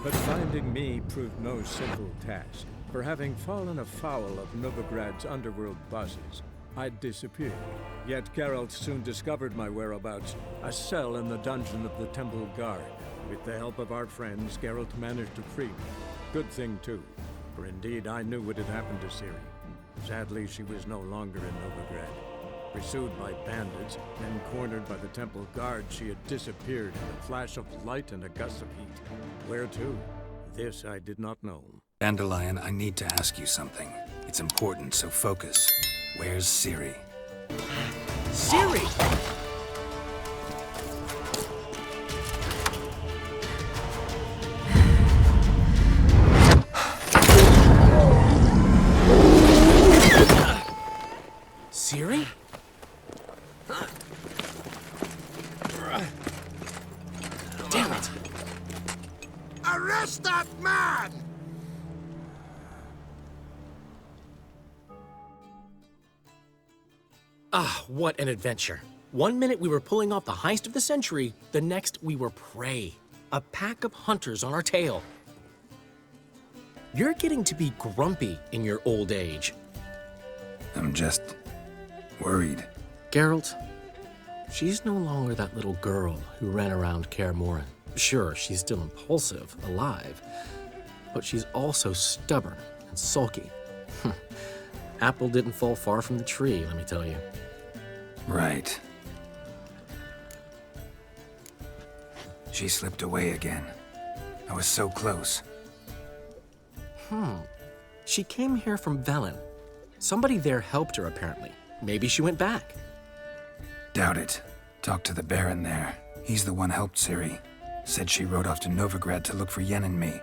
But finding me proved no simple task, for having fallen afoul of Novigrad's underworld bosses, I'd disappeared. Yet Geralt soon discovered my whereabouts, a cell in the dungeon of the Temple Guard. With the help of our friends, Geralt managed to free me. Good thing too, for indeed I knew what had happened to Ciri. Sadly, she was no longer in Novigrad. Pursued by bandits, then cornered by the Temple Guard, she had disappeared in a flash of light and a gust of heat. Where to? This I did not know. Dandelion, I need to ask you something. It's important, so focus. Where's Ciri? Ciri! Ciri? Damn it! Arrest that man! Ah, what an adventure. One minute we were pulling off the heist of the century, the next we were prey. A pack of hunters on our tail. You're getting to be grumpy in your old age. I'm just worried. Geralt, she's no longer that little girl who ran around Kaer Morhen. Sure, she's still impulsive, alive, but she's also stubborn and sulky. Apple didn't fall far from the tree, let me tell you. Right. She slipped away again. I was so close. She came here from Velen. Somebody there helped her, apparently. Maybe she went back. Doubt it. Talked to the Baron there. He's the one helped Ciri. Said she rode off to Novigrad to look for Yen and me.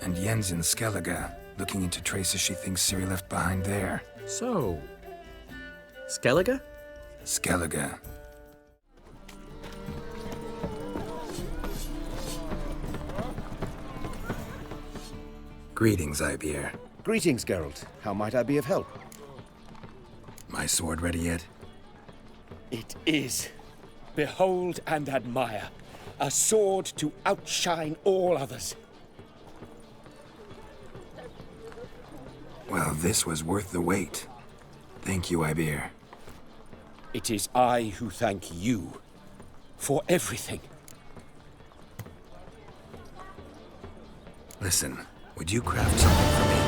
And Yen's in Skellige, looking into traces she thinks Ciri left behind there. So, Skellige? Skellige. Greetings, Ibeer. Greetings, Geralt. How might I be of help? My sword ready yet? It is. Behold and admire. A sword to outshine all others. Well, this was worth the wait. Thank you, Ibeer. It is I who thank you for everything. Listen, would you craft something for me?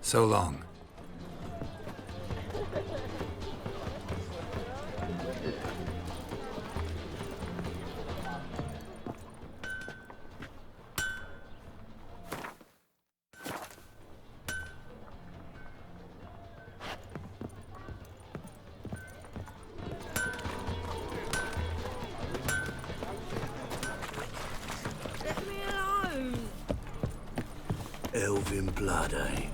So long. Let me alone! Elven blood, eh?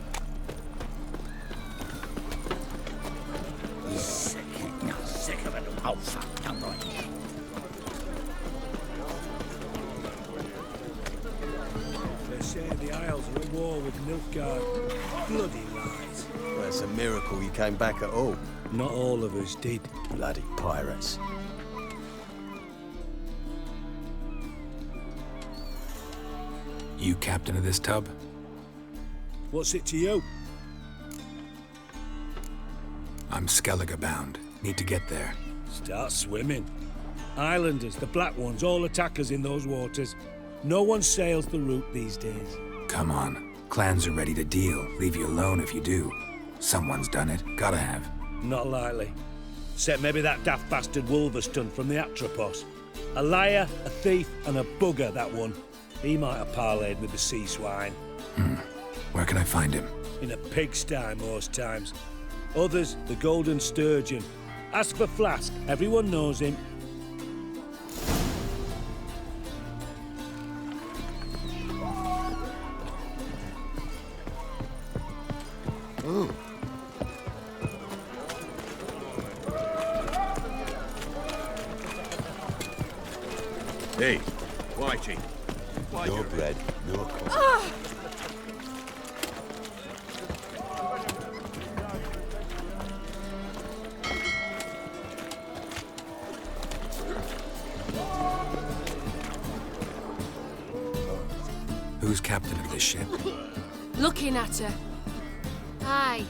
Sick of it. Oh, fuck. Come right. They say the Isles are at war with Nilfgaard. Bloody lies. Well, it's a miracle you came back at all. Not all of us did. Bloody pirates. You captain of this tub? What's it to you? I'm Skellige bound. Need to get there. Start swimming. Islanders, the black ones, all attackers in those waters. No one sails the route these days. Come on. Clans are ready to deal. Leave you alone if you do. Someone's done it. Gotta have. Not likely. Except maybe that daft bastard Wolverston from the Atropos. A liar, a thief, and a bugger, that one. He might have parlayed with the sea swine. Where can I find him? In a pigsty most times. Others, the Golden Sturgeon. Ask for Flask. Everyone knows him. Hey, Whitey. No bread, no coffee. Who's captain of this ship? Looking at her. Aye,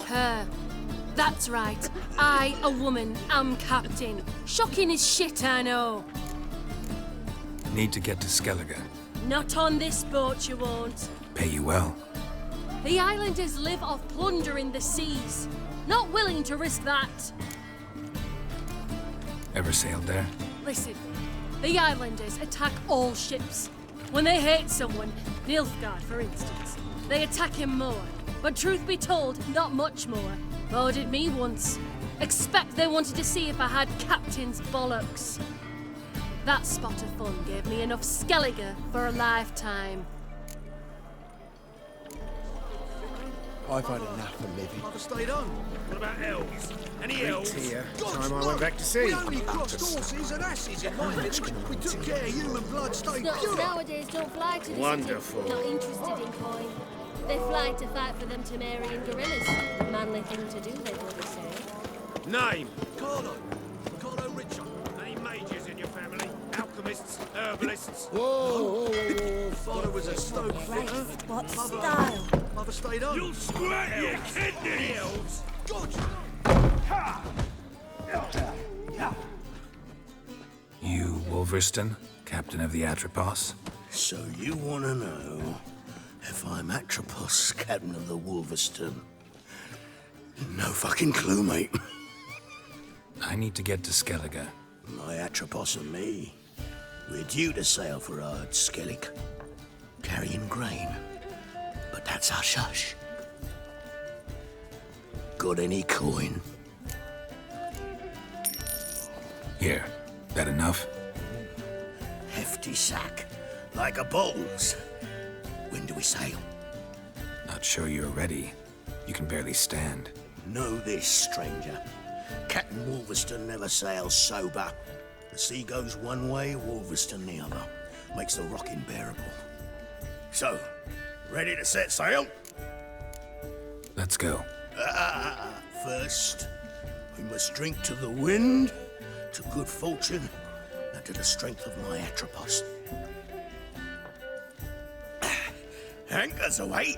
her. That's right. I, a woman, am captain. Shocking as shit, I know. Need to get to Skellige. Not on this boat, you won't. Pay you well. The islanders live off plundering the seas. Not willing to risk that. Ever sailed there? Listen, the islanders attack all ships. When they hate someone, Nilfgaard for instance, they attack him more. But truth be told, not much more. Oh, did me once. Expect they wanted to see if I had captain's bollocks. That spot of fun gave me enough Skellige for a lifetime. I've had enough of living. I've stayed on. What about elves? Any elves? Here, God, time I no. went back to sea. We only crossed horses and asses in my village. We took care human blood stayed Snots pure. nowadays don't fly to the Wonderful. city, not interested in coin. They fly to fight for them Temerian guerrillas. Manly thing to do, they would say. Name? Carlo Richer. Any mages in your family? Alchemists? Herbalists? Whoa. Father was a stone fitter. What Mother- style? Mother stayed on. You'll squat your kidney! Elves? God! You, Wolverston, captain of the Atropos? So you want to know if I'm Atropos, captain of the Wolverston? No fucking clue, mate. I need to get to Skellige. My Atropos and me, we're due to sail for Ard Skellig, carrying grain. But that's hush-hush. Got any coin? Here, that enough? Hefty sack, like a bowls. When do we sail? Not sure you're ready. You can barely stand. Know this, stranger. Captain Wolverston never sails sober. The sea goes one way, Wolverston the other. Makes the rocking bearable. So, ready to set sail? Let's go. First, we must drink to the wind, to good fortune, and to the strength of my Atropos. Anchors away.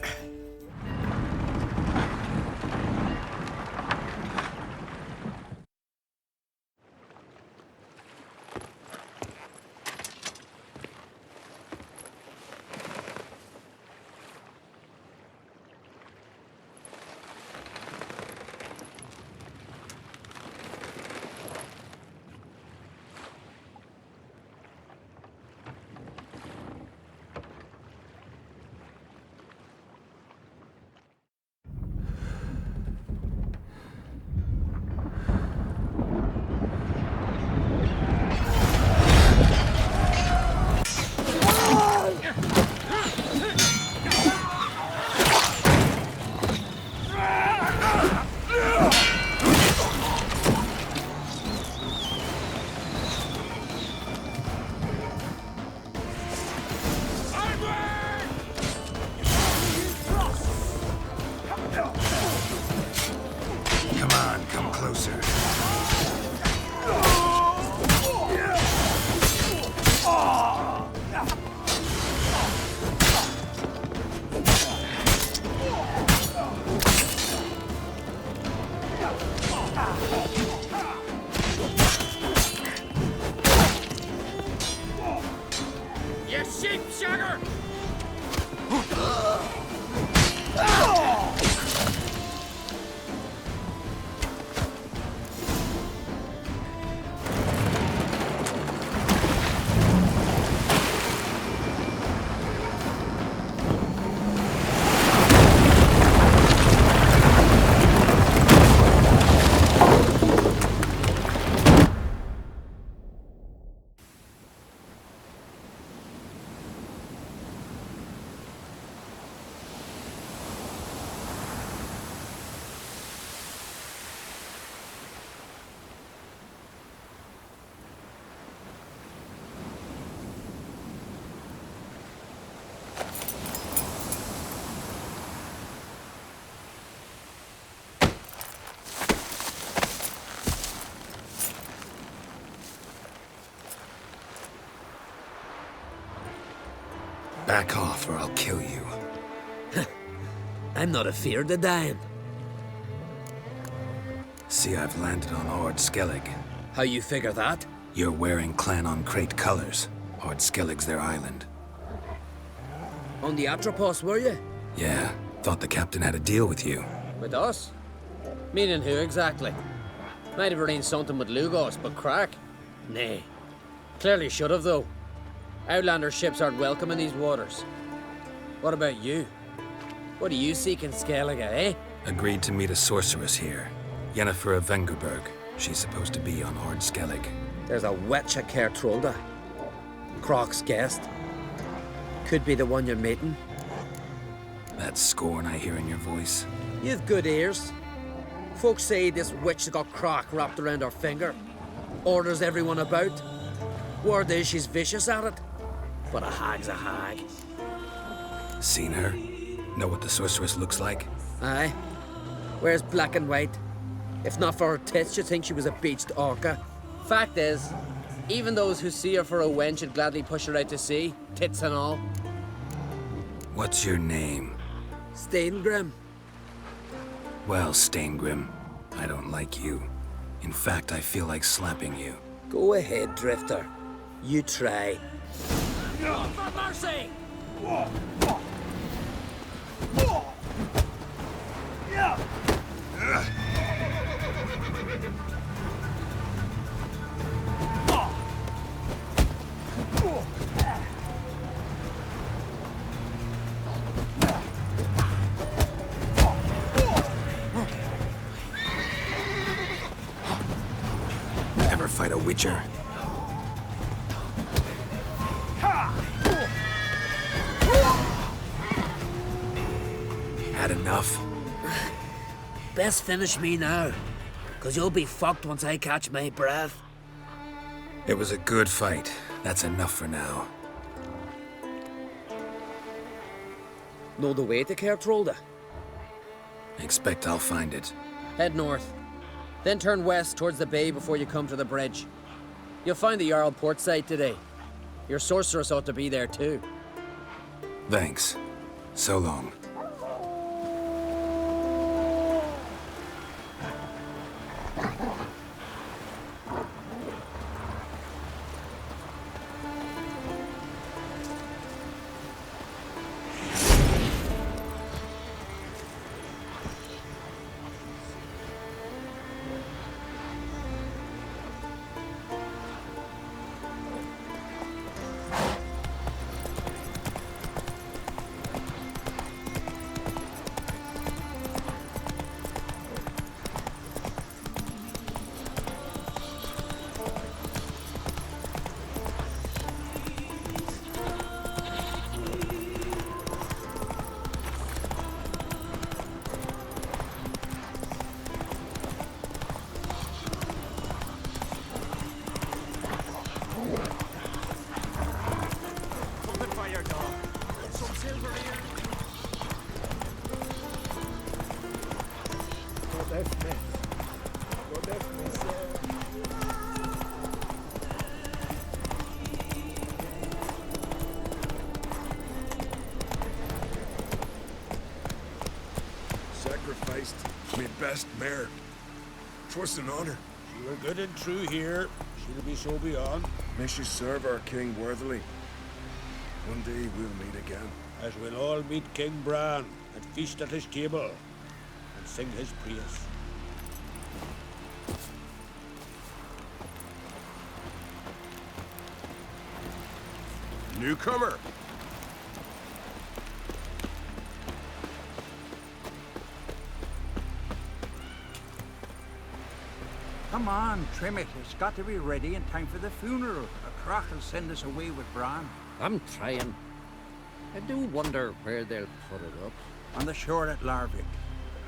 Come on, come closer. You sheep sugar! Back off or I'll kill you. I'm not afeard of dying. See, I've landed on Ard Skellig. How you figure that? You're wearing Clan on Crate colors. Ard Skellig's their island. On the Atropos, were you? Yeah, thought the captain had a deal with you. With us? Meaning who exactly? Might have arranged something with Lugos, but crack? Nay. Clearly should have, though. Outlander ships aren't welcome in these waters. What about you? What do you seek in Skellige, eh? Agreed to meet a sorceress here. Yennefer of Vengerberg. She's supposed to be on Ard Skellig. There's a witch at Kertrolda. Croc's guest. Could be the one you're meeting. That scorn I hear in your voice. You've good ears. Folks say this witch has got Croc wrapped around her finger. Orders everyone about. Word is she's vicious at it. But a hag's a hag. Seen her? Know what the sorceress looks like? Aye. Wears black and white. If not for her tits, you'd think she was a beached orca. Fact is, even those who see her for a wench would gladly push her out to sea, tits and all. What's your name? Steingrim. Well, Steingrim, I don't like you. In fact, I feel like slapping you. Go ahead, Drifter. You try. For mercy! Ever fight a witcher? Had enough? Best finish me now, 'cause you'll be fucked once I catch my breath. It was a good fight. That's enough for now. Know the way to Kertrolda? Expect I'll find it. Head north, then turn west towards the bay before you come to the bridge. You'll find the Jarl port site today. Your sorceress ought to be there too. Thanks. So long. Sacrificed my best mare. 'Twas an honor. You were good and true here. She'll be so beyond. May she serve our king worthily. One day we'll meet again. As we'll all meet King Bran and feast at his table and sing his praise. Newcomer! Come on, trim it. It's got to be ready in time for the funeral. A croc will send us away with Bran. I'm trying. I do wonder where they'll put it up. On the shore at Larvik.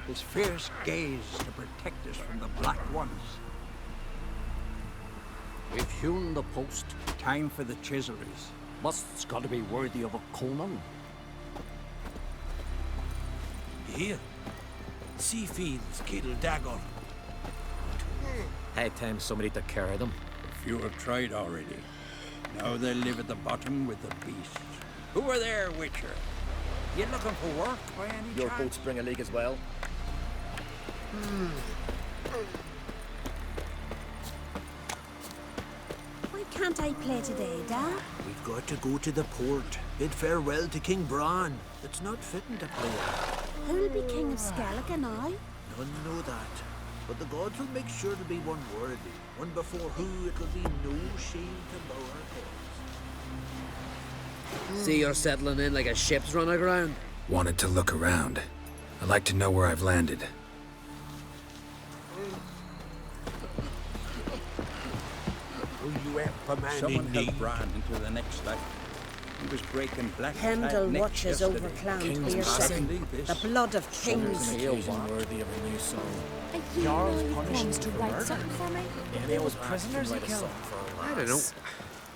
His fierce gaze to protect us from the Black Ones. We've hewn the post. Time for the chiselries. Must's got to be worthy of a Conan. Here, sea fiends kill Dagon. High time somebody to carry them. A few have tried already. Now they live at the bottom with the beasts. Who are there, Witcher? You looking for work by any Your chance? boats bring a leak as well. Why can't I play today, Dad? We've got to go to the port, bid farewell to King Bran. It's not fitting to play. Who'll be King of Skellige now? None know that. But the gods will make sure to be one worthy, one before who it'll be no shame to bow our heads. See you're settling in like a ship's run aground. Wanted to look around. I'd like to know where I've landed. Someone helped Bran into the next life. He was breaking black Pendle necks watches yesterday. over clan King's clear passing. the blood of kings. Worthy of a new song. Are you really promised to write something for me? There was prisoners he killed. I don't know.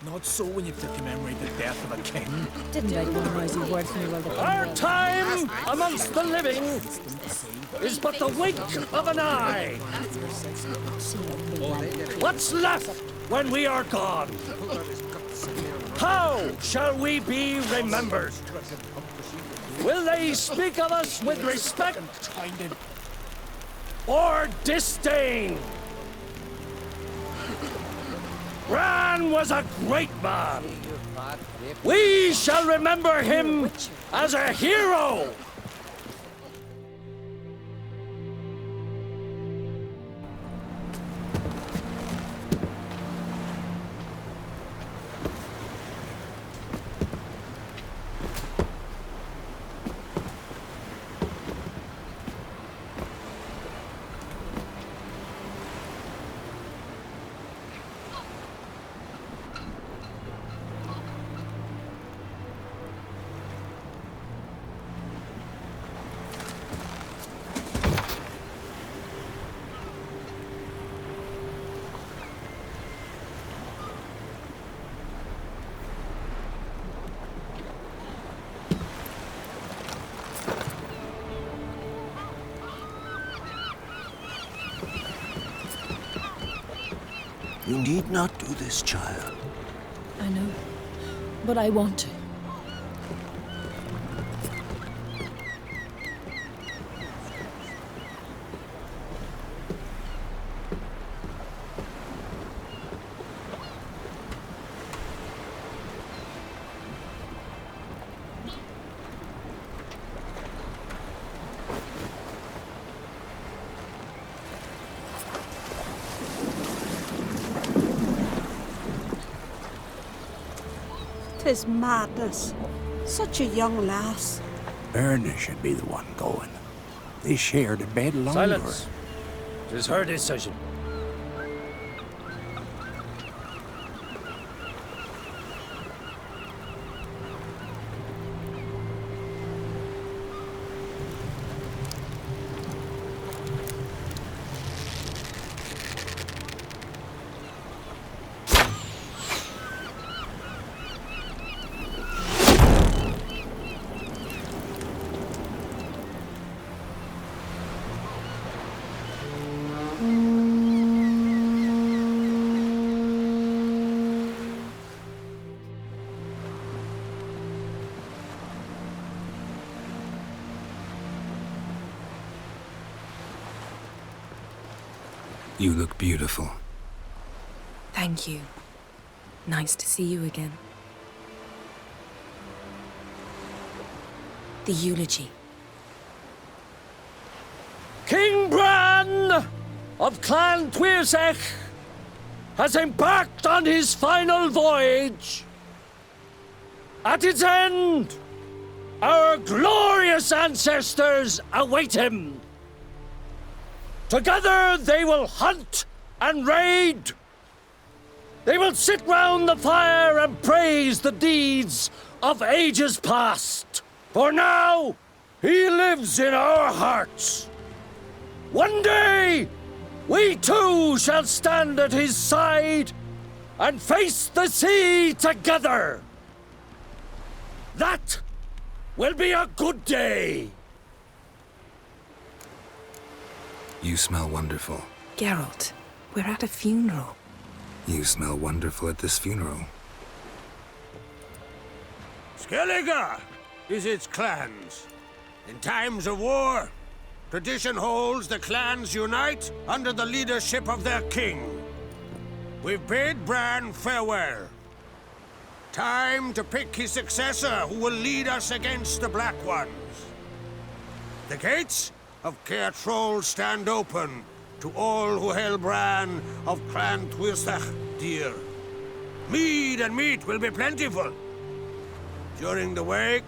Not so when you've to commemorate the death of a king. Didn't write one noisy word for me while the Our time amongst the living is but the wink of an eye. What's left when we are gone? How shall we be remembered? Will they speak of us with respect or disdain? Bran was a great man. We shall remember him as a hero. You need not do this, child. I know, but I want to. Tis madness. Such a young lass. Erna should be the one going. They shared a bed longer. Silence. It is her decision. You look beautiful. Thank you. Nice to see you again. The eulogy. King Bran of Clan Tuirsech has embarked on his final voyage. At its end, our glorious ancestors await him. Together they will hunt and raid. They will sit round the fire and praise the deeds of ages past. For now, he lives in our hearts. One day, we too shall stand at his side and face the sea together. That will be a good day. You smell wonderful. Geralt, we're at a funeral. You smell wonderful at this funeral. Skellige is its clans. In times of war, tradition holds the clans unite under the leadership of their king. We've bid Bran farewell. Time to pick his successor who will lead us against the Black Ones. The gates of Caer Troll stand open to all who hail Bran of Clan Twisach dear. Mead and meat will be plentiful. During the wake,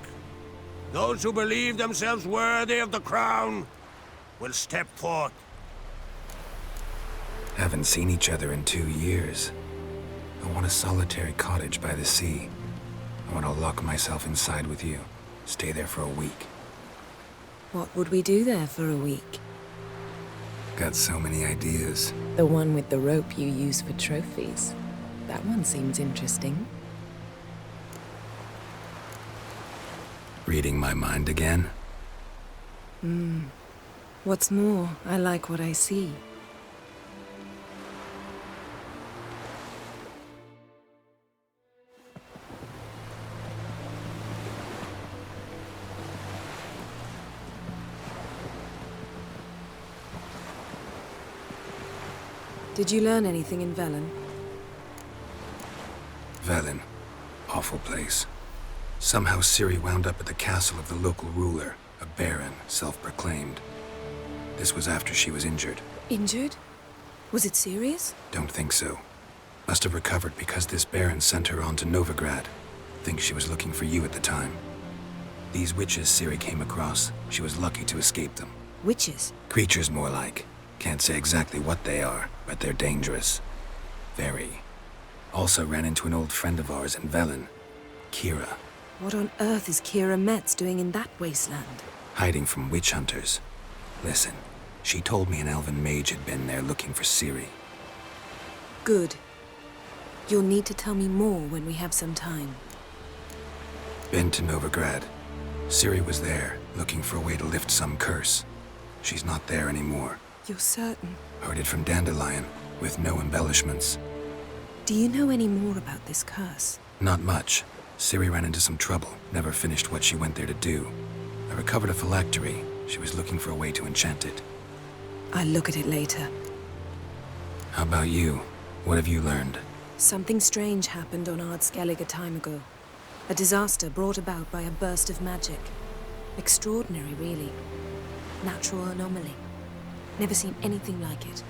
those who believe themselves worthy of the crown will step forth. Haven't seen each other in 2 years. I want a solitary cottage by the sea. I want to lock myself inside with you. Stay there for a week. What would we do there for a week? Got so many ideas. The one with the rope you use for trophies. That one seems interesting. Reading my mind again? What's more, I like what I see. Did you learn anything in Velen? Velen. Awful place. Somehow Ciri wound up at the castle of the local ruler, a baron, self-proclaimed. This was after she was injured. Injured? Was it serious? Don't think so. Must have recovered because this baron sent her on to Novigrad. Think she was looking for you at the time. These witches Ciri came across, she was lucky to escape them. Witches? Creatures more like. Can't say exactly what they are, but they're dangerous. Very. Also ran into an old friend of ours in Velen, Kira. What on earth is Kira Metz doing in that wasteland? Hiding from witch hunters. Listen, she told me an elven mage had been there looking for Ciri. Good. You'll need to tell me more when we have some time. Been to Novigrad. Ciri was there, looking for a way to lift some curse. She's not there anymore. You're certain? Heard it from Dandelion, with no embellishments. Do you know any more about this curse? Not much. Ciri ran into some trouble, never finished what she went there to do. I recovered a phylactery. She was looking for a way to enchant it. I'll look at it later. How about you? What have you learned? Something strange happened on Ard Skellig a time ago. A disaster brought about by a burst of magic. Extraordinary, really. Natural anomaly. Never seen anything like it.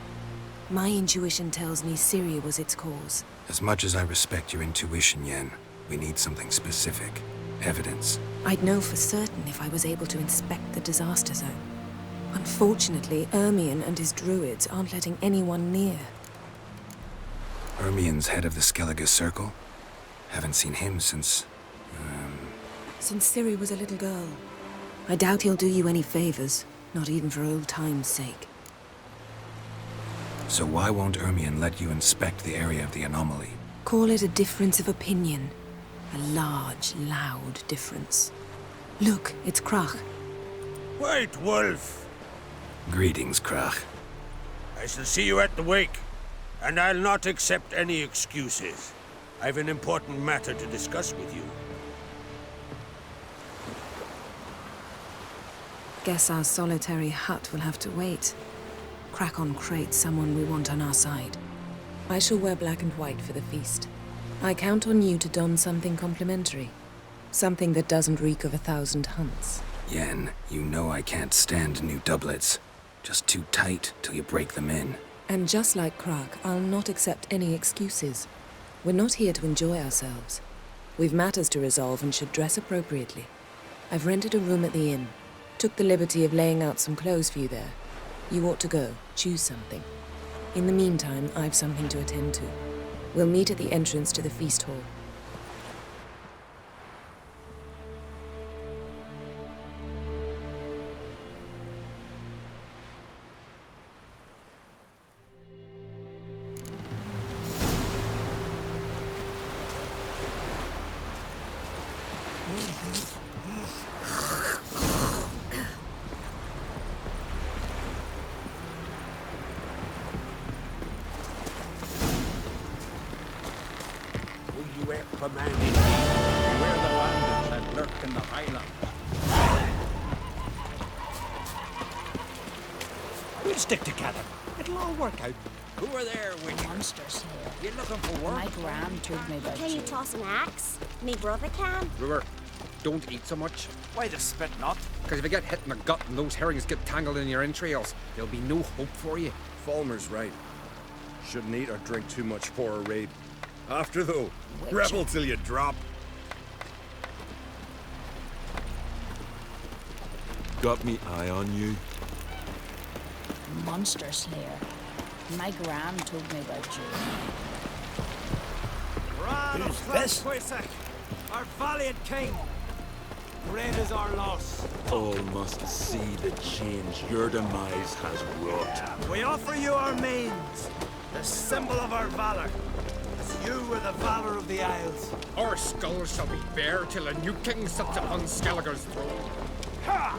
My intuition tells me Ciri was its cause. As much as I respect your intuition, Yen, we need something specific. Evidence. I'd know for certain if I was able to inspect the disaster zone. Unfortunately, Ermion and his druids aren't letting anyone near. Ermion's head of the Skellige Circle? Haven't seen him since... Since Ciri was a little girl. I doubt he'll do you any favors, not even for old time's sake. So why won't Ermion let you inspect the area of the anomaly? Call it a difference of opinion. A large, loud difference. Look, it's Krach. White Wolf! Greetings, Krach. I shall see you at the wake, and I'll not accept any excuses. I've an important matter to discuss with you. Guess our solitary hut will have to wait. Crack on crate someone we want on our side. I shall wear black and white for the feast. I count on you to don something complimentary. Something that doesn't reek of 1,000 hunts. Yen, you know I can't stand new doublets. Just too tight till you break them in. And just like Krach, I'll not accept any excuses. We're not here to enjoy ourselves. We've matters to resolve and should dress appropriately. I've rented a room at the inn. Took the liberty of laying out some clothes for you there. You ought to go. Choose something. In the meantime, I've something to attend to. We'll meet at the entrance to the feast hall. Commanding where the land in the Highland. We'll stick together. It'll all work out. Who are there, witch? Monsters here. You looking for work? My gran told me about Can you toss an axe? Me brother can. Brewer, don't eat so much. Why the spit not? Because if you get hit in the gut and those herrings get tangled in your entrails, there'll be no hope for you. Falmer's right. Shouldn't eat or drink too much for a raid. After though, rebel till you drop. Got me eye on you. Monster Slayer. My gran told me about you. Who's this? Our valiant king. Great is our loss. All must see the change your demise has wrought. We offer you our manes, the symbol of our valor. As you were the valor of the Isles. Our skulls shall be bare till a new king sits upon Skellige's throne. Ha!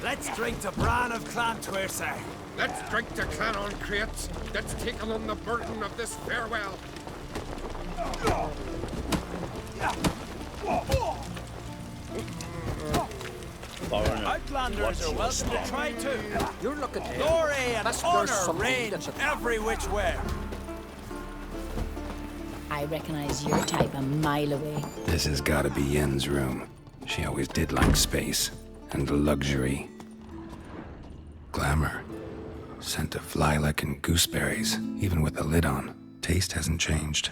Let's drink to Bran of Clan Twersa. Let's drink to Clan on Crates that's taken on the burden of this farewell. Outlanders are welcome to try too. You're looking at Glory and honor reign every which way. I recognize your type a mile away. This has gotta be Yen's room. She always did like space and luxury. Glamour. Scent of lilac and gooseberries, even with the lid on. Taste hasn't changed.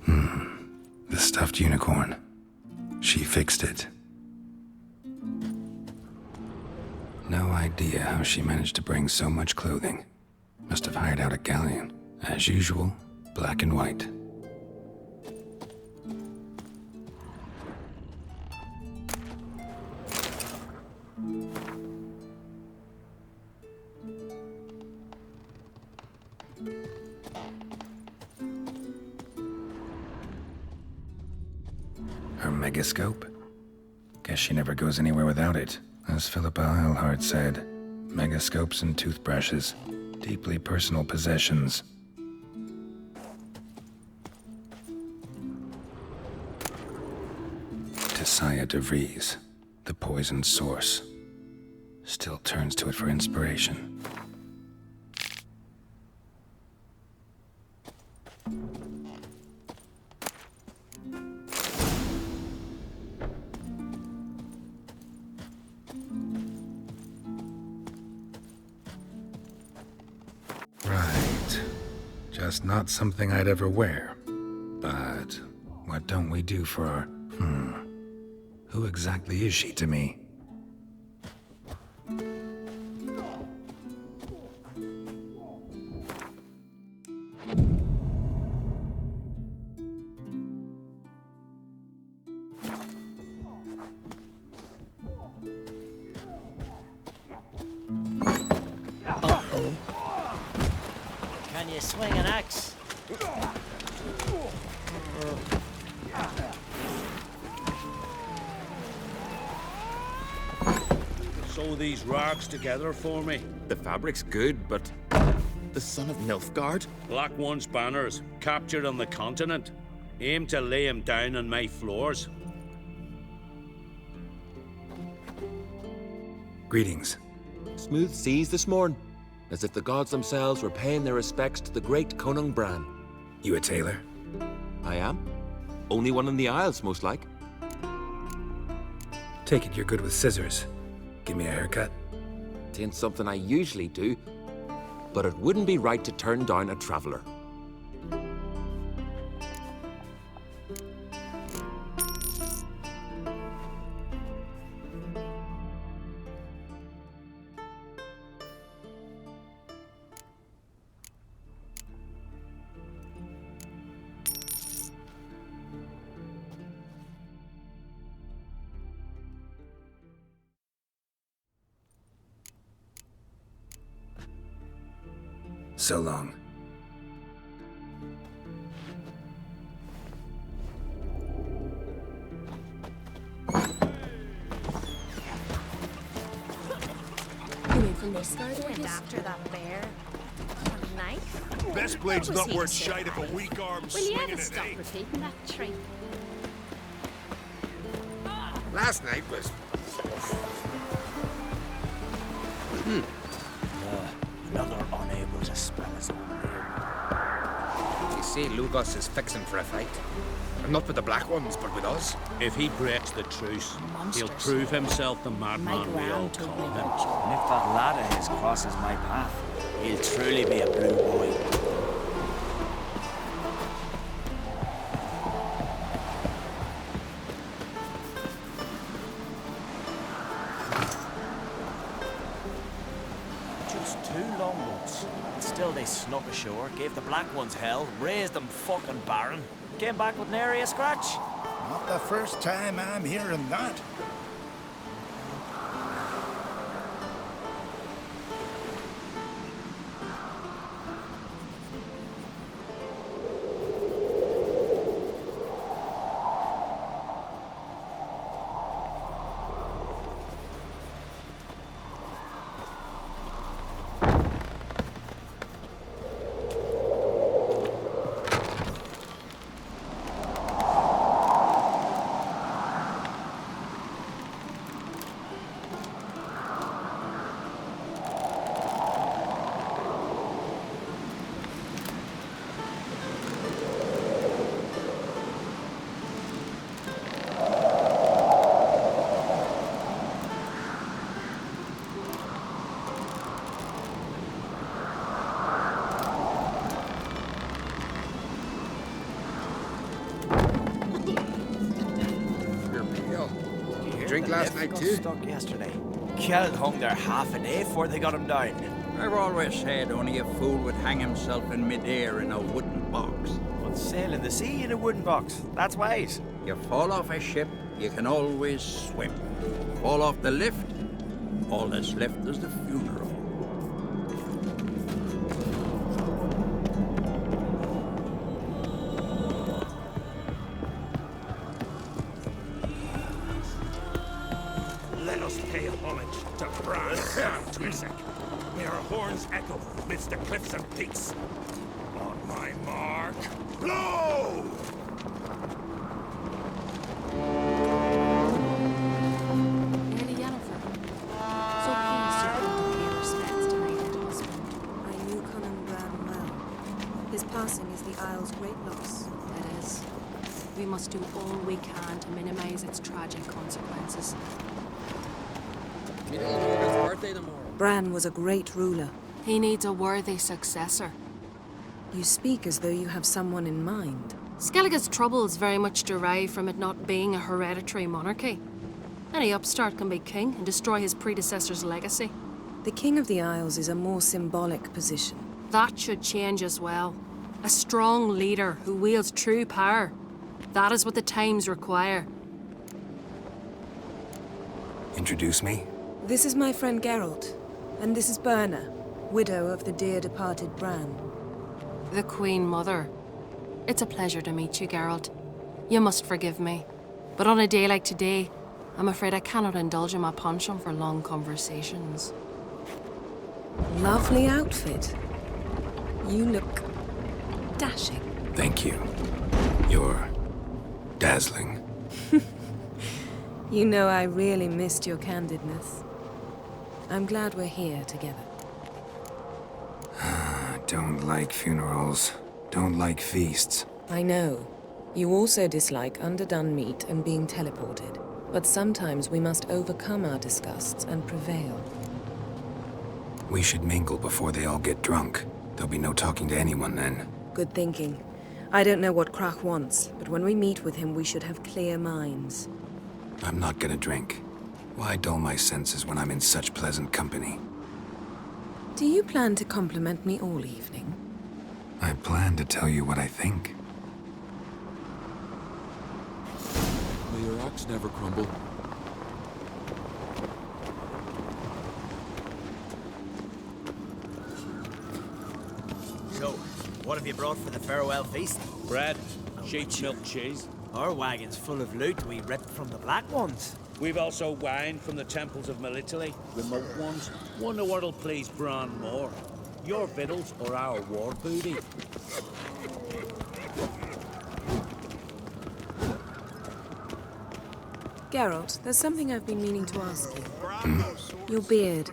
The stuffed unicorn. She fixed it. No idea how she managed to bring so much clothing. Must have hired out a galleon. As usual, black and white. Her megascope? Guess she never goes anywhere without it. As Philippa Eilhart said, megascopes and toothbrushes, deeply personal possessions. Tessia de Vries, the poisoned source, still turns to it for inspiration. Right. Just not something I'd ever wear. But what don't we do for our... Who exactly is she to me? Can you swing an axe? Sew these rags together for me. The fabric's good, but... The son of Nilfgaard? Black One's banners, captured on the continent. Aim to lay him down on my floors. Greetings. Smooth seas this morn, as if the gods themselves were paying their respects to the great Conung Bran. You a tailor? I am. Only one in the Isles, most like. Take it you're good with scissors. Give me a haircut. Tain't something I usually do, but it wouldn't be right to turn down a traveler. So long. You mean from this guy? Went after that bear. knife. Best blade's not worth shite if a weak arm Will you swinging ever it, stop eh? repeating that trick? Last night was... Another unable to spell his own name. You see, Lugos is fixing for a fight. And not with the Black Ones, but with us. If he breaks the truce, Monsters. he'll prove himself the madman we all told call me him. about you. And if that lad of his crosses my path, he'll truly be a blue boy. Just 2 long months. And still they snuck ashore, gave the Black Ones hell, raised them fucking barren. Came back with nary a scratch. Not the first time I'm hearing that. Drink last night too? Stuck yesterday. Geralt hung there half a day before they got him down. I've always said only a fool would hang himself in midair in a wooden box. But sailing the sea in a wooden box, that's wise. You fall off a ship, you can always swim. Fall off the lift, all that's left is the funeral. Let us pay homage to Bran and Twisek. May our horns echo amidst the cliffs and peaks. On my mark, blow! Lady Yennefer. So pleased you come to pay respects to my dead husband. I knew Conan Bran well. His passing is the Isle's great loss. It is. We must do all we can to minimize its tragic consequences. Meeting Novigradz's birthday tomorrow. Bran was a great ruler. He needs a worthy successor. You speak as though you have someone in mind. Skellige's troubles very much derive from it not being a hereditary monarchy. Any upstart can be king and destroy his predecessor's legacy. The King of the Isles is a more symbolic position. That should change as well. A strong leader who wields true power. That is what the times require. Introduce me? This is my friend Geralt, and this is Berna, widow of the dear departed Bran. The Queen Mother. It's a pleasure to meet you, Geralt. You must forgive me. But on a day like today, I'm afraid I cannot indulge in my penchant for long conversations. Lovely outfit. You look dashing. Thank you. You're dazzling. You know I really missed your candidness. I'm glad we're here together. Don't like funerals. Don't like feasts. I know. You also dislike underdone meat and being teleported. But sometimes we must overcome our disgusts and prevail. We should mingle before they all get drunk. There'll be no talking to anyone then. Good thinking. I don't know what Krach wants, but when we meet with him, we should have clear minds. I'm not gonna drink. Why dull my senses when I'm in such pleasant company? Do you plan to compliment me all evening? I plan to tell you what I think. May your axe never crumble. So, what have you brought for the farewell feast? Bread, sheep's milk cheese. Our wagon's full of loot we ripped from the Black Ones. We've also wine from the temples of Melitele, remote ones. Wonder what'll please Bran more. Your victuals or our war booty? Geralt, there's something I've been meaning to ask you. Your beard.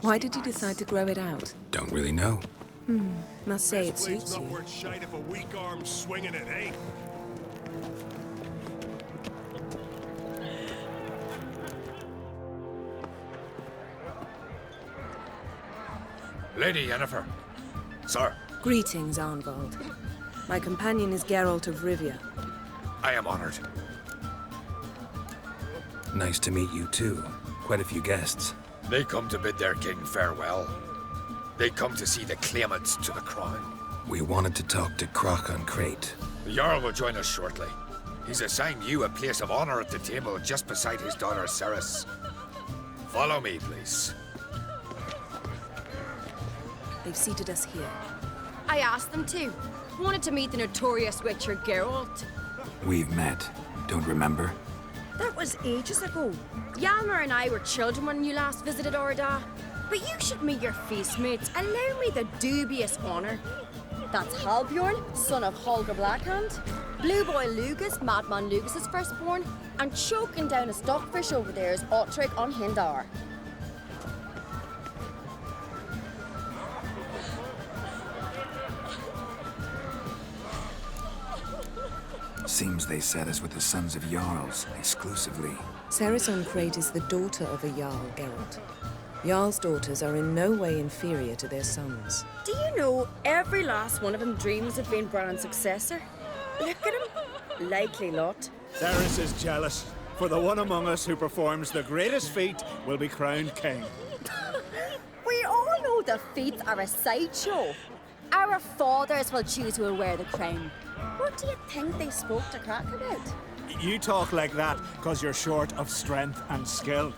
Why did you decide to grow it out? Don't really know. Must say it suits you. worth shite if a weak arm's swinging it, eh? Lady Yennefer. Sir. Greetings, Arnvald. My companion is Geralt of Rivia. I am honored. Nice to meet you, too. Quite a few guests. They come to bid their king farewell. They come to see the claimants to the crown. We wanted to talk to Croc on Crate. The Jarl will join us shortly. He's assigned you a place of honor at the table just beside his daughter Ciri. Follow me, please. They've seated us here. I asked them to. Wanted to meet the notorious witcher Geralt. We've met. Don't remember? That was ages ago. Hjalmar and I were children when you last visited Ardagh. But you should meet your feast mates. Allow me the dubious honor. That's Halbjorn, son of Holger Blackhand. Blue Boy Lugus, Madman Lugus' firstborn. And choking down a stockfish over there is Otric on Hindar. Seems they set us with the sons of Jarls, exclusively. Ciri on Crate is the daughter of a Jarl, Geralt. Jarl's daughters are in no way inferior to their sons. Do you know every last one of them dreams of being Bran's successor? Look at him. Likely lot. Ciri is jealous, for the one among us who performs the greatest feat will be crowned king. We all know the feats are a sideshow. Our fathers will choose who will wear the crown. What do you think they spoke to Crack about? You talk like that because you're short of strength and skill.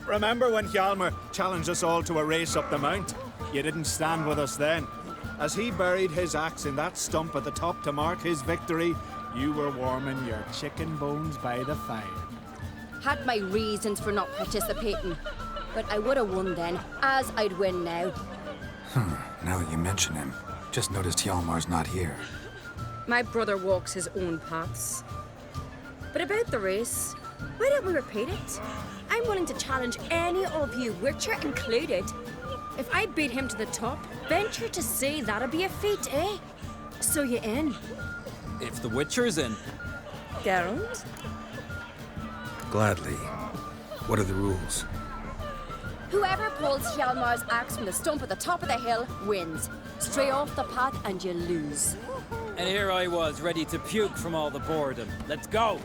Remember when Hjalmar challenged us all to a race up the mount? You didn't stand with us then. As he buried his axe in that stump at the top to mark his victory, you were warming your chicken bones by the fire. Had my reasons for not participating, but I would have won then, as I'd win now. Now that you mention him, just noticed Hjalmar's not here. My brother walks his own paths. But about the race, why don't we repeat it? I'm willing to challenge any of you, Witcher included. If I beat him to the top, venture to say that'll be a feat, eh? So you in? If the Witcher's in. Geralt? Gladly. What are the rules? Whoever pulls Hjalmar's axe from the stump at the top of the hill wins. Stray off the path and you lose. And here I was, ready to puke from all the boredom. Let's go!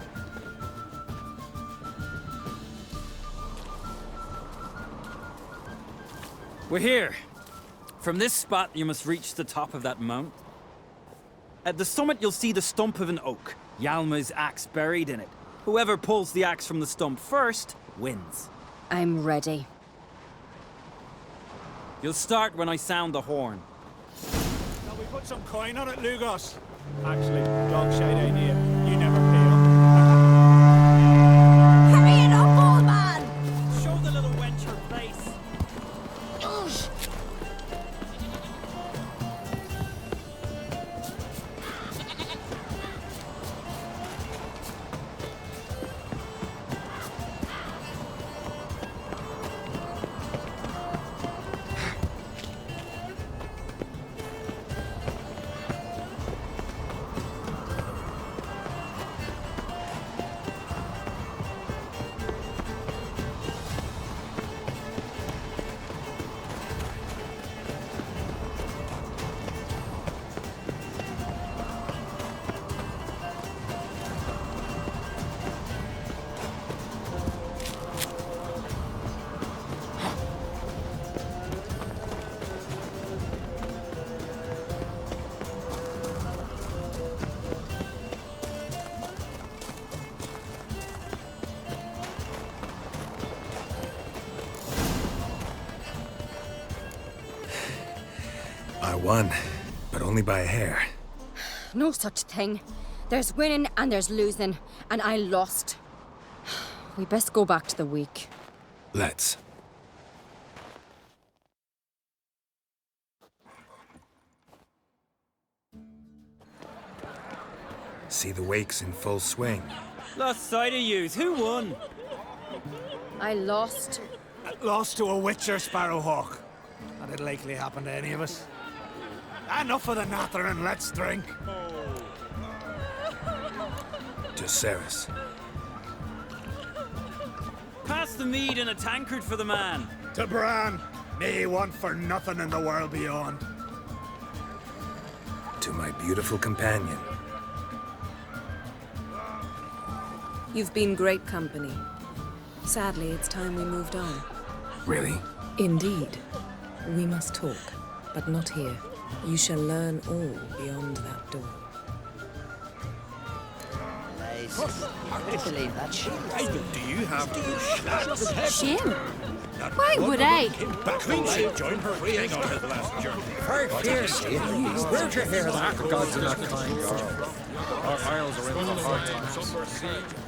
We're here. From this spot, you must reach the top of that mount. At the summit, you'll see the stump of an oak. Hjalmar's axe buried in it. Whoever pulls the axe from the stump first, wins. I'm ready. You'll start when I sound the horn. Shall we put some coin on it, Lugos? Actually, dog shite idea. You never pay up. Hurry it up, old man! Show the little wench her place. Oosh. I won, but only by a hair. No such thing. There's winning and there's losing, and I lost. We best go back to the week. Let's. See the wakes in full swing. Lost sight of yous. Who won? I lost. Lost to a witcher, Sparrowhawk. That'd likely happen to any of us. Enough of the nattering, let's drink. To Ceres. Pass the mead in a tankard for the man. To Bran. May he want for nothing in the world beyond. To my beautiful companion. You've been great company. Sadly, it's time we moved on. Really? Indeed. We must talk, but not here. You shall learn all beyond that door. I can't believe that shit. Do you have Shame? Why would I? Queen should join her freeing on his last journey. Very fierce. Where'd you hear that? Gods of that kind, girl. Our isles are in for hard times.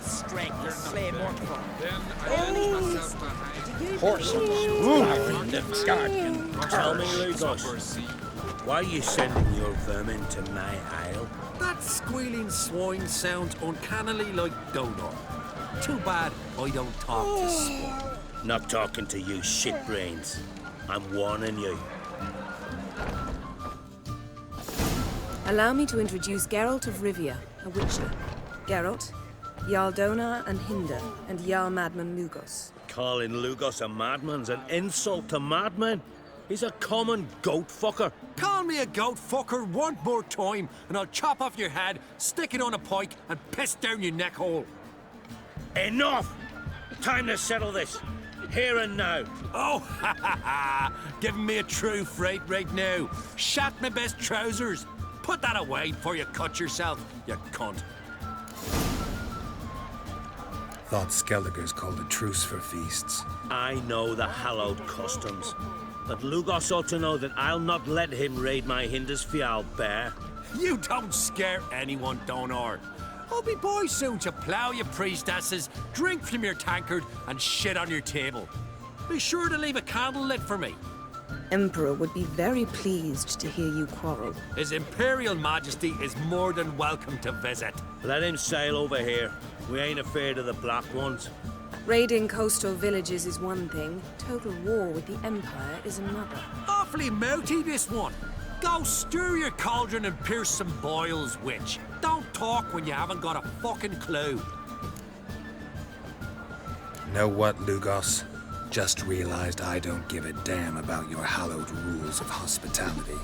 Strength and slay mortal. Horses. Tell me, Lugos, why are you sending your vermin to my isle? That squealing swine sounds uncannily like Donor. Too bad I don't talk to swine. Not talking to you, shitbrains. I'm warning you. Allow me to introduce Geralt of Rivia, a witcher. Geralt, Jarl Donar and Hinder, and Jarl Madman Lugos. Calling Lugos a madman's an insult to madmen. He's a common goat fucker. Call me a goat fucker one more time, and I'll chop off your head, stick it on a pike, and piss down your neck hole. Enough! Time to settle this. Here and now. Oh, ha ha ha! Giving me a true fright right now. Shat my best trousers. Put that away before you cut yourself, you cunt. Thought Skellige's called a truce for feasts. I know the hallowed customs. But Lugos ought to know that I'll not let him raid my Hindisfial bear. You don't scare anyone, Donor. I'll be boy soon to plough you priestesses, drink from your tankard, and shit on your table. Be sure to leave a candle lit for me. Emperor would be very pleased to hear you quarrel. His Imperial Majesty is more than welcome to visit. Let him sail over here. We ain't afraid of the Black Ones. Raiding coastal villages is one thing. Total war with the Empire is another. Awfully mouthy, this one. Go stir your cauldron and pierce some boils, witch. Don't talk when you haven't got a fucking clue. Know what, Lugos? Just realized I don't give a damn about your hallowed rules of hospitality.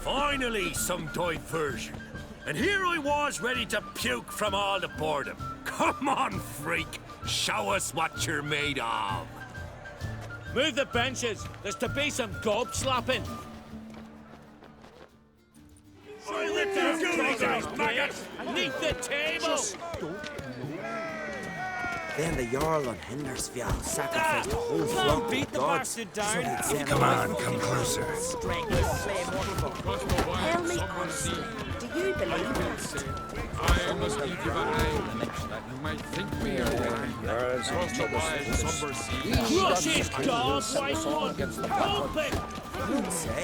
Finally, some diversion. And here I was ready to puke from all the boredom. Come on, freak. Show us what you're made of. Move the benches. There's to be some gob slapping. Neath the table. Then the Jarl on Hindersfjall sacrificed the whole flock beat of the gods. bastard down. Come on, come closer. Strength, slay mortal. Tell me honestly, do you believe it? I must give you an eye that you might think we are dead. Cross the wide somber sea. Crush his dog, white one. Pump it. Good say.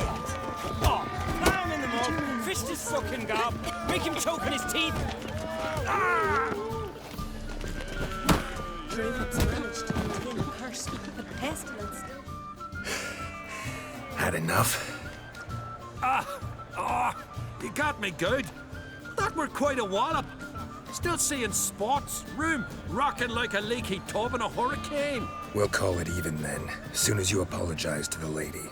Oh, down in the mud. Fist his fucking gob. Make him choke on his teeth. Druids managed to contain a curse, a pestilence. Had enough? You got me good. That were quite a wallop. Still seeing spots, room rocking like a leaky tub in a hurricane. We'll call it even then, soon as you apologize to the lady.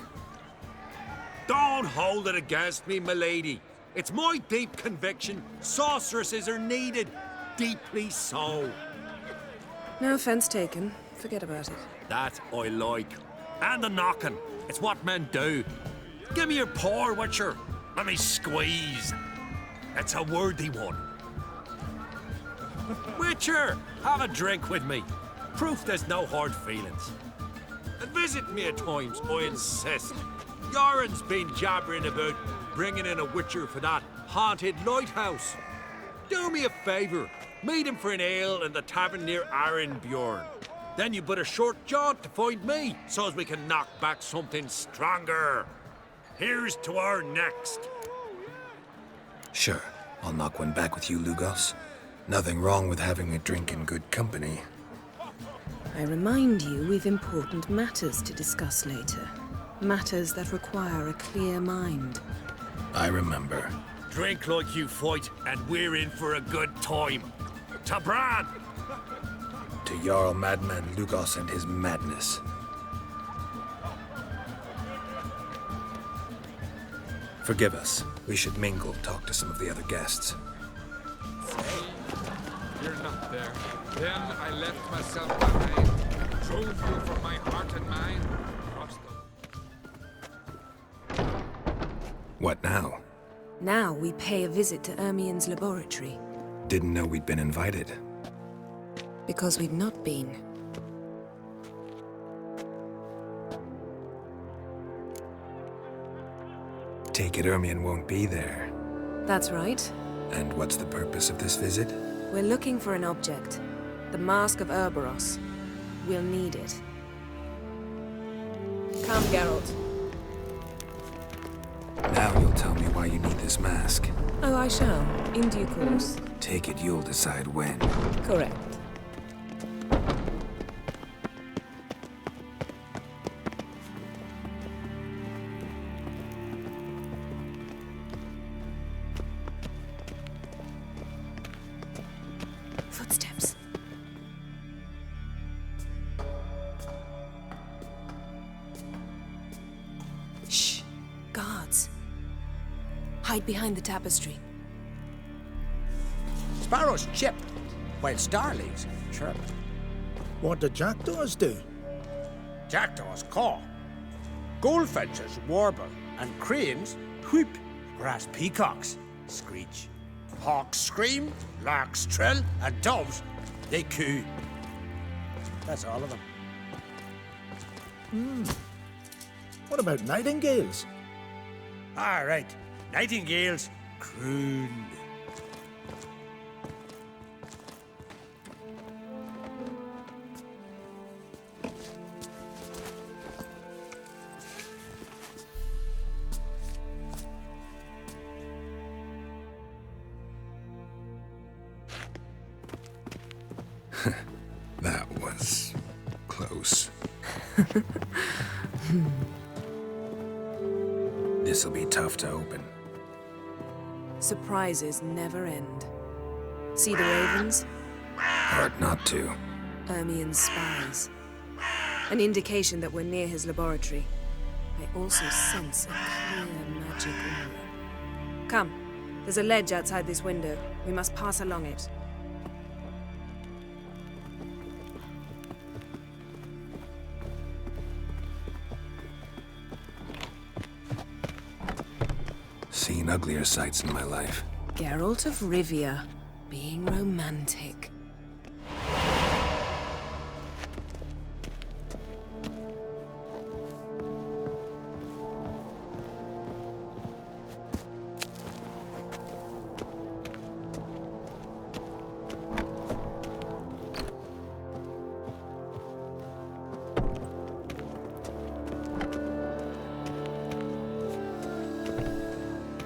Don't hold it against me, milady. It's my deep conviction sorceresses are needed. Deeply so. No offense taken. Forget about it. That I like. And the knocking. It's what men do. Give me your paw, Witcher. Let me squeeze. It's a worthy one. Witcher, have a drink with me. Proof there's no hard feelings. And visit me at times, I insist. Yoren's been jabbering about bringing in a Witcher for that haunted lighthouse. Do me a favour. Meet him for an ale in the tavern near Arenbjorn. Then you but a short jaunt to find me, so as we can knock back something stronger. Here's to our next. Sure. I'll knock one back with you, Lugos. Nothing wrong with having a drink in good company. I remind you we've important matters to discuss later. Matters that require a clear mind. I remember. Drink like you fight, and we're in for a good time. To Bran! To Jarl Madman Lugos and his madness. Forgive us. We should mingle, talk to some of the other guests. You're not there. Then I left myself behind. Drove you from my heart and mind. Across the... What now? Now we pay a visit to Ermien's laboratory. Didn't know we'd been invited. Because we've not been. Take it Ermien won't be there. That's right. And what's the purpose of this visit? We're looking for an object. The Mask of Ouroboros. We'll need it. Come, Geralt. Now you'll tell me why you need this mask. Oh, I shall. In due course. Take it you'll decide when. Correct. Footsteps. Shh. Guards. Hide behind the tapestry. Sparrows chip, while starlings chirp. What do jackdaws do? Jackdaws caw. Goldfinches warble, and cranes whoop, whereas peacocks screech. Hawks scream, larks trill, and doves, they coo. That's all of them. What about nightingales? All right, nightingales croon. That was close. This'll be tough to open. Surprises never end. See the ravens? Hard not to. Ermien's spies. An indication that we're near his laboratory. I also sense a clear magic aura. Come, there's a ledge outside this window. We must pass along it. Seen uglier sights in my life. Geralt of Rivia, being romantic.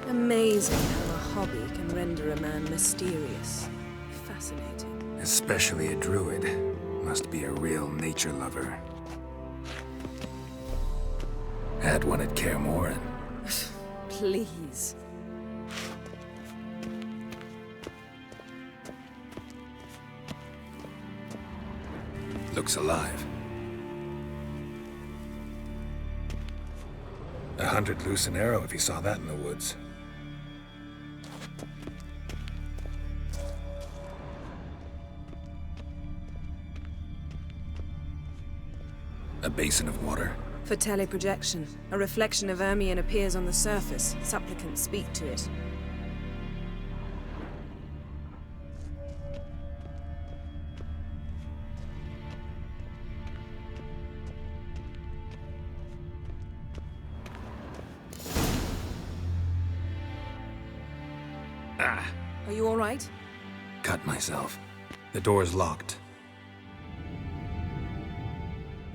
Amazing how a hobby can render a man mysterious. Fascinating. Especially a druid. Must be a real nature lover. Had one at Kaer Morhen. Please. Looks alive. 100 loose an arrow if you saw that in the woods. A basin of water. For teleprojection, a reflection of Ermien appears on the surface. Supplicants speak to it. Ah! Are you all right? Cut myself. The door's locked.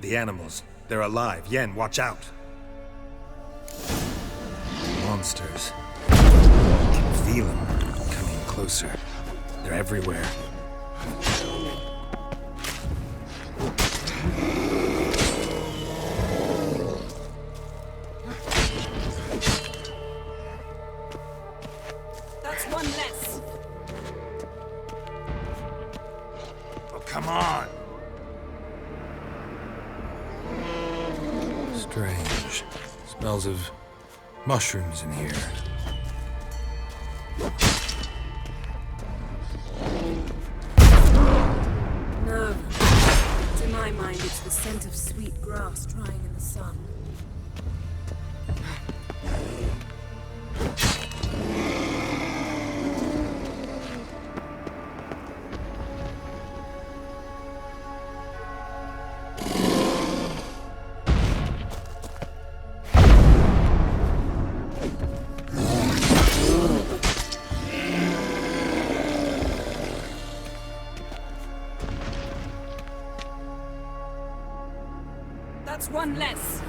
The animals. They're alive. Yen, watch out. Monsters. I can feel them coming closer. They're everywhere. That's one less. Oh, come on! Strange. Smells of mushrooms in here. No. To my mind, it's the scent of sweet grass drying in the sun. That's one less.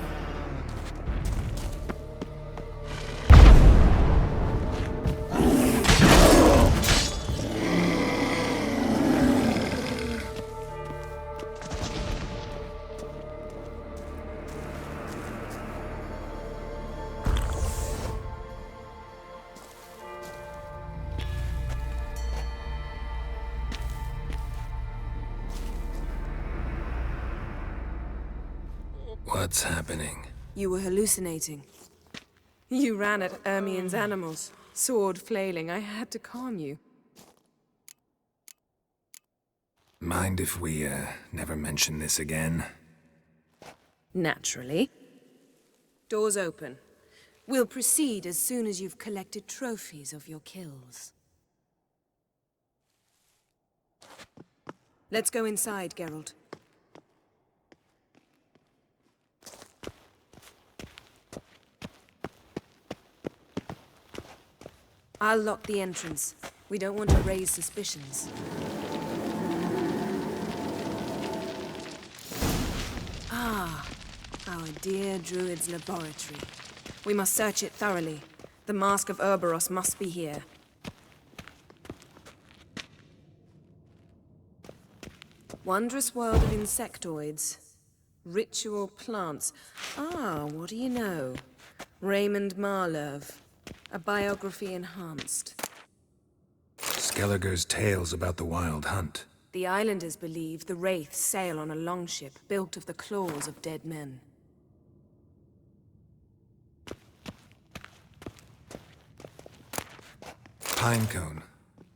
What's happening? You were hallucinating. You ran at Ermien's animals, sword flailing. I had to calm you. Mind if we, never mention this again? Naturally. Doors open. We'll proceed as soon as you've collected trophies of your kills. Let's go inside, Geralt. I'll lock the entrance. We don't want to raise suspicions. Ah, our dear Druid's laboratory. We must search it thoroughly. The Mask of Urboros must be here. Wondrous world of insectoids. Ritual plants. Ah, what do you know? Raymond Marlove. A biography enhanced. Skellige's tales about the Wild Hunt. The islanders believe the wraiths sail on a longship built of the claws of dead men. Pinecone.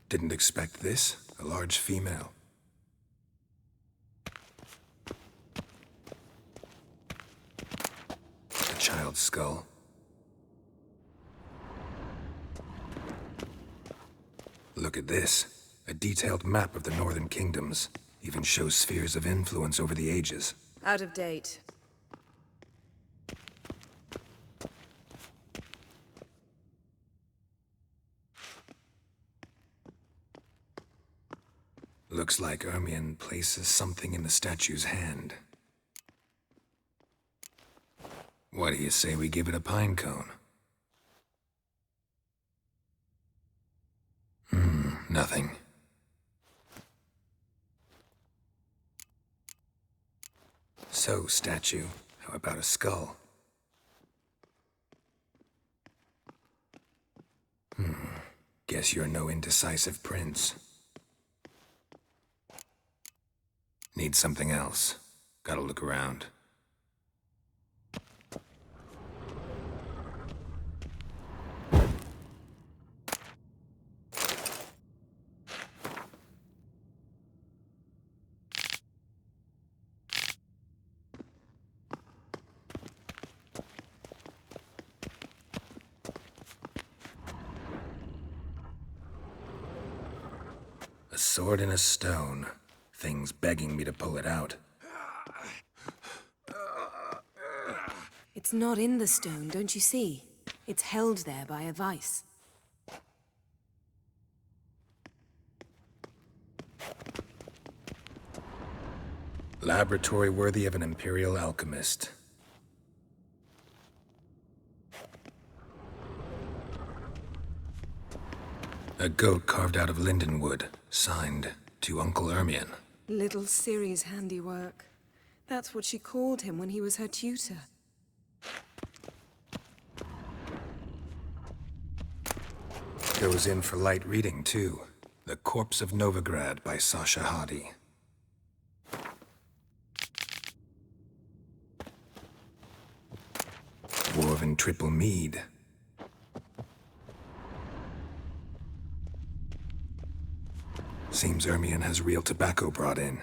Didn't expect this. A large female. A child's skull. Look at this. A detailed map of the Northern Kingdoms. Even shows spheres of influence over the ages. Out of date. Looks like Ermien places something in the statue's hand. What do you say we give it a pinecone? Nothing. So, statue, how about a skull? Guess you're no indecisive prince. Need something else. Gotta look around. A sword and a stone. Thing's begging me to pull it out. It's not in the stone, don't you see? It's held there by a vice. Laboratory worthy of an imperial alchemist. A goat carved out of lindenwood, signed to Uncle Ermion. Little Ciri's handiwork. That's what she called him when he was her tutor. Goes in for light reading, too. The Corpse of Novigrad by Sasha Hadi. Dwarven triple mead. Seems Ermion has real tobacco brought in.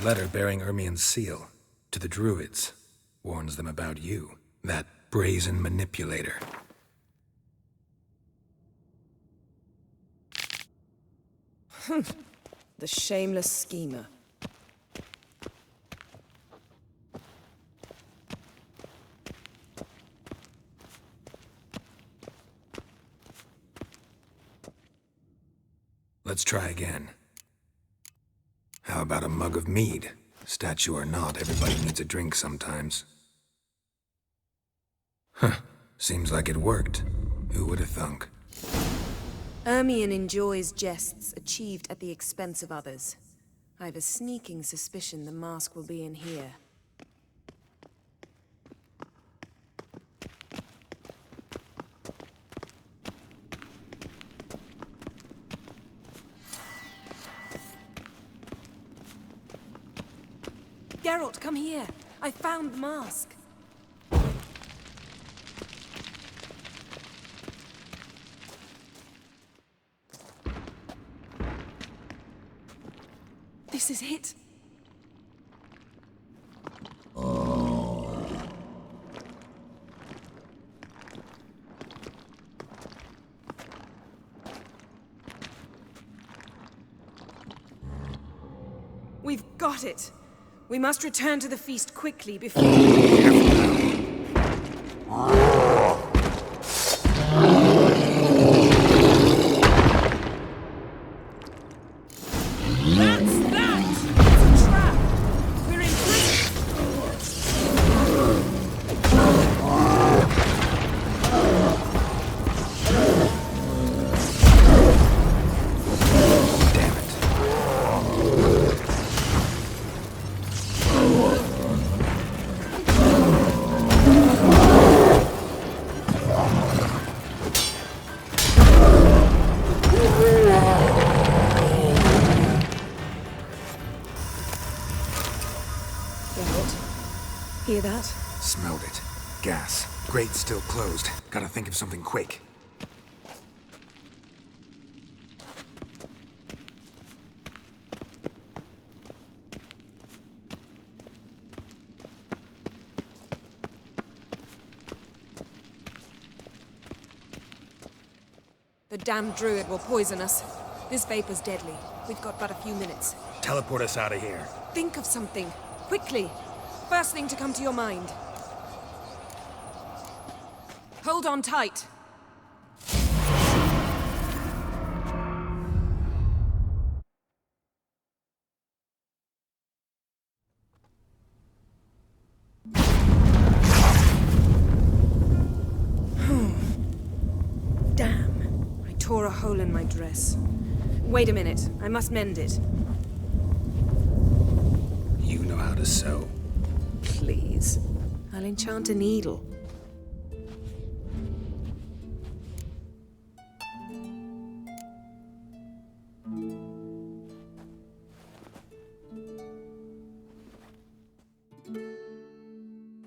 Letter bearing Ermion's seal to the druids. Warns them about you, that brazen manipulator. The shameless schemer. Let's try again. How about a mug of mead? Statue or not, everybody needs a drink sometimes. Huh. Seems like it worked. Who would have thunk? Ermion enjoys jests achieved at the expense of others. I've a sneaking suspicion the mask will be in here. Geralt, come here. I found the mask. This is it. We've got it. We must return to the feast quickly before... Hear that? Smelled it. Gas. Grate's still closed. Gotta think of something quick. The damned druid will poison us. This vapor's deadly. We've got but a few minutes. Teleport us out of here. Think of something. Quickly. First thing to come to your mind. Hold on tight. Damn. I tore a hole in my dress. Wait a minute. I must mend it. You know how to sew. Please. I'll enchant a needle.